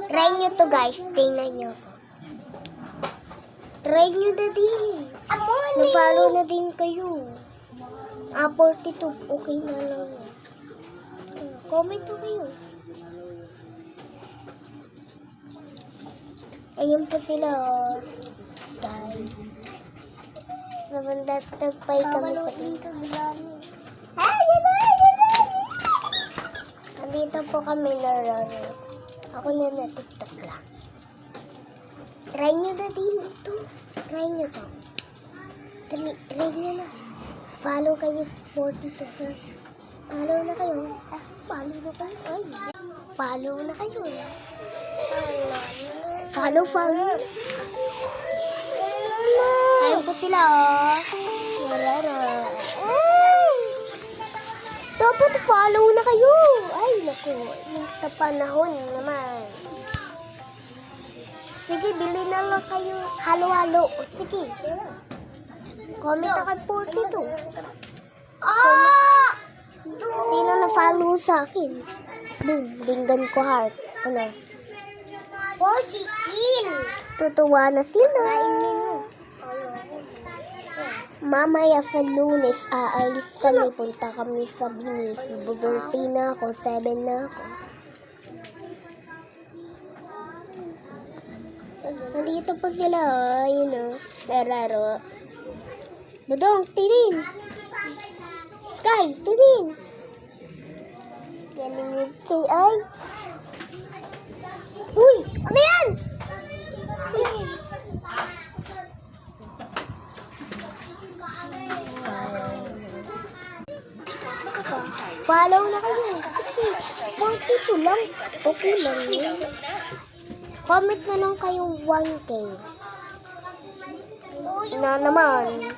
Try nyo to guys. Tingnan nyo ko. Try nyo na din. Na-follow na din kayo. 42. Okay na lang. Comment to kayo. Ayun pa sila. Guys. So, nagtagpay kami sa Nandito po kami nararo. Ako na TikTok lang. Try nyo na din ito. Try nyo to. Try nyo na. Follow kayo 42. Ha? Follow na kayo. Follow na kayo. Ay. Follow na kayo. Follow. Ayun po sila, oh. Nararo. Dapat follow na kayo. Ay, naku. Yung panahon naman. Sige, bili na lang kayo. Halo-halo. Sige. Comment na kay 42. Sino na-follow sa akin? Boom. Binggan ko heart. Ano? Si Kim. Tutuwa na sila. Mamaya sa Lunes, aalis kami. Punta kami sa Binis. Bubulti na ako. 7 na ako. Nandito pa sila. Ayun o. Nararo. Budong, tinin. Sky, tinin. Galing yung ay. Uy, ano yan? Follow na kayo. Sige, 42 lang. Okay lang yun. Comment na lang kayo 1K. Na naman.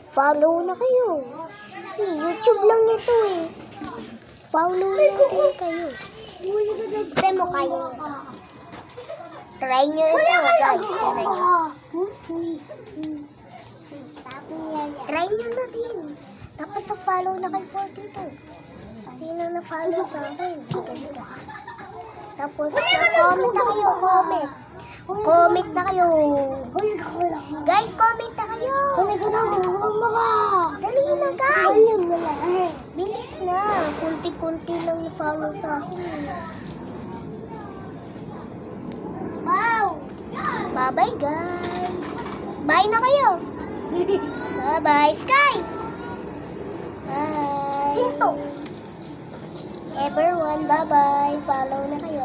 Follow na kayo. Sige, YouTube lang ito eh. Follow na din kayo. Gusto mo kayo. Try nyo ito guys. Try nyo. Try nyo na din. Tapos sa follow na kay 42. Sino na follow sa akin? Tapos comment na kayo. Comment na kayo. Guys, comment na kayo. Dali na guys. Bilis na. Kunti-kunti lang i-follow sa akin. Wow. Bye-bye guys. Bye na kayo. Bye-bye. Sky. Bye. Everyone, bye-bye. Follow na kayo.